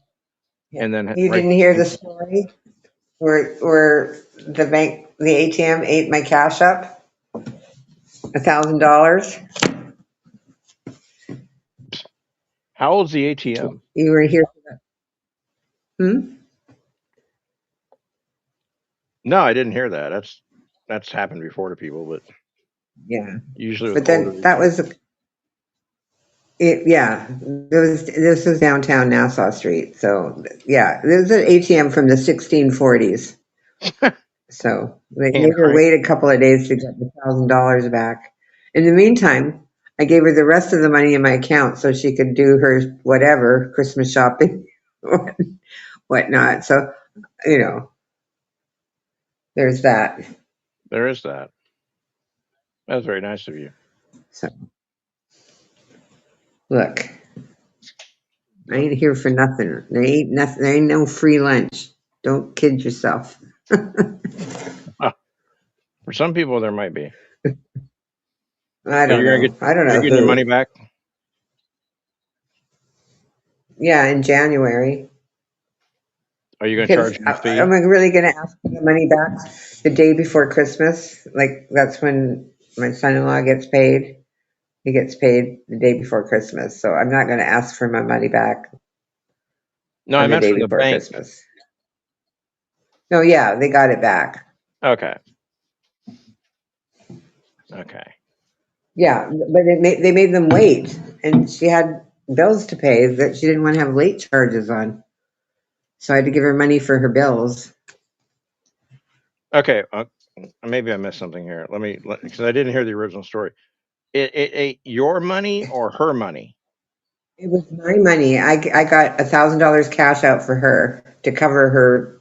Yeah. and then You write. didn't hear the story where the bank, the ATM ate my cash up, $1,000. How old's the ATM? You were here. Hmm? No, I didn't hear that. That's happened before to people, but Yeah. usually with But older then that ATMs. was it. Yeah. This was downtown Nassau Street. So yeah, there was an ATM from the 1640s. So they Hand made her crank. wait a couple of days to get the $1,000 back. In the meantime, I gave her the rest of the money in my account so she could do her whatever Christmas shopping, whatnot. So there's that. There is that. That's very nice of you. So look, I Yep. ain't here for nothing. There ain't nothing. There ain't no free lunch. Don't kid yourself. Ah, for some people, there might be, I but don't you're gonna know. get I don't you're know getting your money who. back. Yeah, in January. Are you gonna Because charge them a am fee? I really going to ask for the money back the day before Christmas? Like that's when my son-in-law gets paid. He gets paid the day before Christmas, so I'm not going to ask for my money back No, I on the meant day for the before bank. Christmas. No, yeah, they got it back. Okay. Okay. Yeah, but they made them wait, and she had bills to pay that she didn't want to have late charges on. So I had to give her money for her bills. Okay. Maybe I missed something here. Because I didn't hear the original story. It ate your money or her money? It was my money. I got $1,000 cash out for her to cover her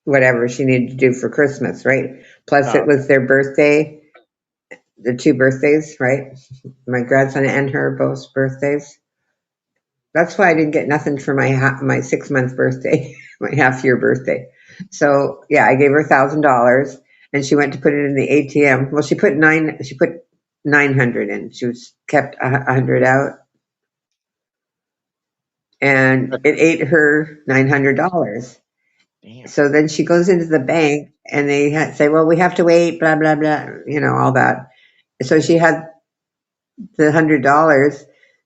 whatever she needed to do for Christmas, right? Plus, Oh, it okay. was their birthday, the two birthdays, right? My grandson and her both birthdays. That's why I didn't get nothing for my 6 month birthday, my half year birthday. So yeah, I gave her $1,000, and she went to put it in the ATM. Well, she put 900 in. She was kept 100 out, and Okay. it ate her $900. Damn. So then she goes into the bank, and they say, "Well, we have to wait, blah blah blah," all that. So she had the $100.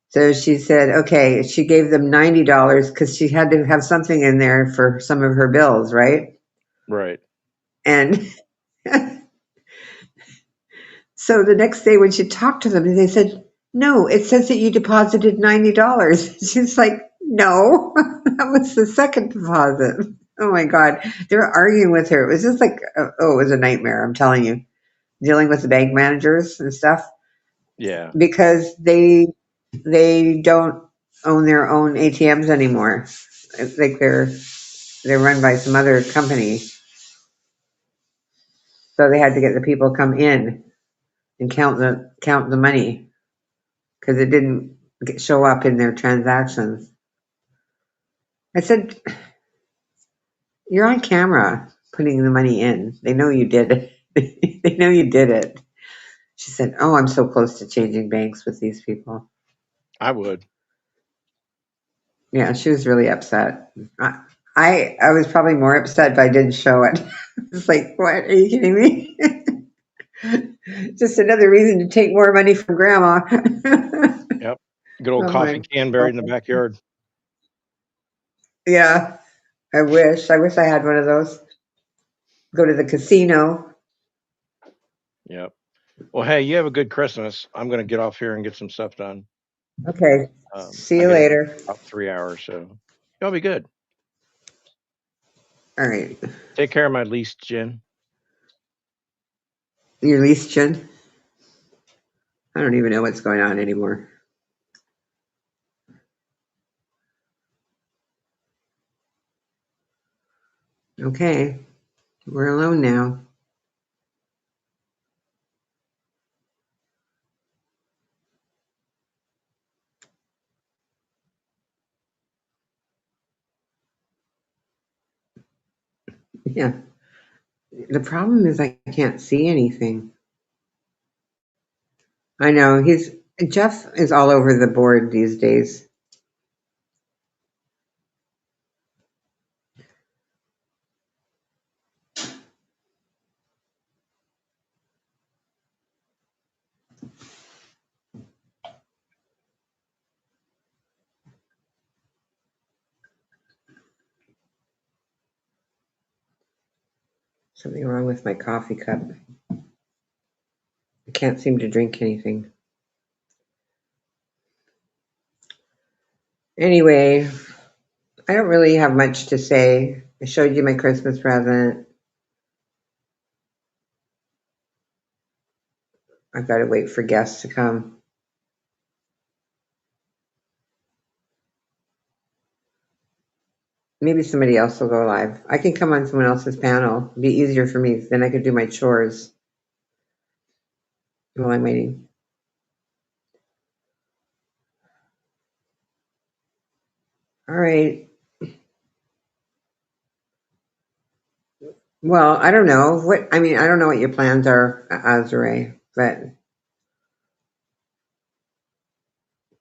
So she said, okay, she gave them $90 because she had to have something in there for some of her bills, right? Right. And so the next day when she talked to them, they said, no, it says that you deposited $90. She's like, no, that was the second deposit. Oh my God. They were arguing with her. It was just like, oh, it was a nightmare. I'm telling you, dealing with the bank managers and stuff Yeah. because they don't own their own ATMs anymore. It's like they're run by some other company. So they had to get the people come in and count the money because it didn't show up in their transactions. I said, "You're on camera putting the money in. They know you did it. They know you did it." She said, "Oh, I'm so close to changing banks with these people." I would. Yeah, she was really upset. I was probably more upset if I didn't show it. It's like, what? Are you kidding me? Just another reason to take more money from grandma. Yep. Good old Oh coffee my can God. buried in the backyard. Yeah, I wish. I wish I had one of those. Go to the casino. Yep. Well, hey, you have a good Christmas. I'm gonna get off here and get some stuff done. Okay. See I you got to leave in later. about 3 hours, so you'll be good. All right. Take care of my least Jen. Your lease, Jen? I don't even know what's going on anymore. Okay, we're alone now. Yeah. The problem is I can't see anything. I know Jeff is all over the board these days. Something wrong with my coffee cup. I can't seem to drink anything. Anyway, I don't really have much to say. I showed you my Christmas present. I've got to wait for guests to come. Maybe somebody else will go live. I can come on someone else's panel. It'd be easier for me. Then I could do my chores while I'm waiting. All right. Well, I don't know I don't know what your plans are, Azure, but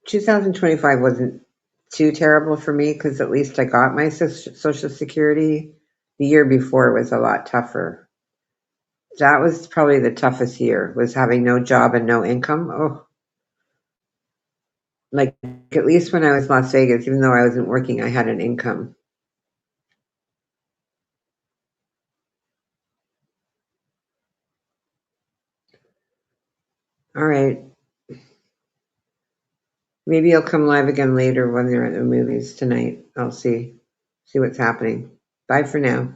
2025 wasn't too terrible for me because at least I got my Social Security. The year before was a lot tougher. That was probably the toughest year, was having no job and no income. Oh, like at least when I was in Las Vegas, even though I wasn't working, I had an income. All right. Maybe I'll come live again later when they're at the movies tonight. I'll see what's happening. Bye for now.